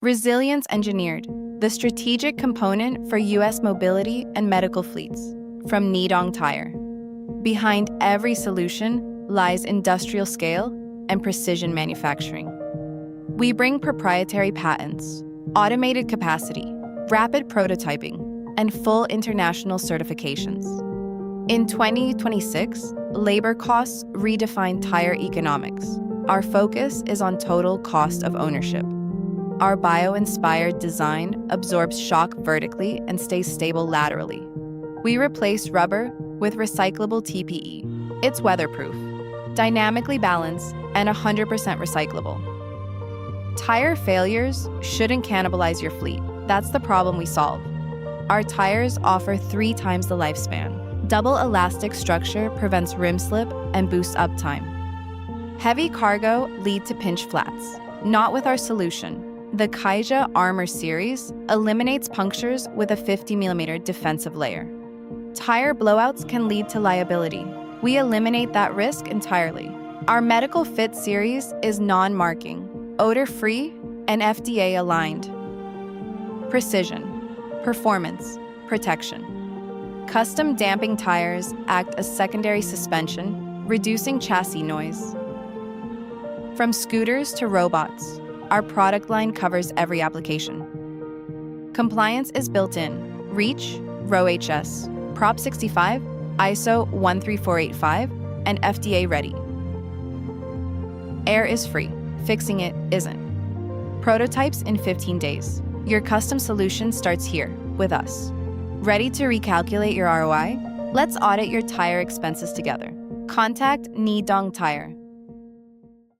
Resilience engineered, the strategic component for U.S. mobility and medical fleets, from Nedong Tire. Behind every solution lies industrial scale and precision manufacturing. We bring proprietary patents, automated capacity, rapid prototyping, and full international certifications. In 2026, labor costs redefine tire economics. Our focus is on total cost of ownership. Our bio-inspired design absorbs shock vertically and stays stable laterally. We replace rubber with recyclable TPE. It's weatherproof, dynamically balanced, and 100% recyclable. Tire failures shouldn't cannibalize your fleet. That's the problem we solve. Our tires offer 3 times the lifespan. Double elastic structure prevents rim slip and boosts uptime. Heavy cargo lead to pinch flats. Not with our solution. The Kaija Armor series eliminates punctures with a 50mm defensive layer. Tire blowouts can lead to liability. We eliminate that risk entirely. Our Medical Fit series is non-marking, odor-free, and FDA-aligned. Precision, performance, protection. Custom damping tires act as secondary suspension, reducing chassis noise. From scooters to robots, our product line covers every application. Compliance is built in: REACH, RoHS, Prop 65, ISO 13485, and FDA ready. Air is free. Fixing it isn't. Prototypes in 15 days. Your custom solution starts here, with us. Ready to recalculate your ROI? Let's audit your tire expenses together. Contact Nedong Tire.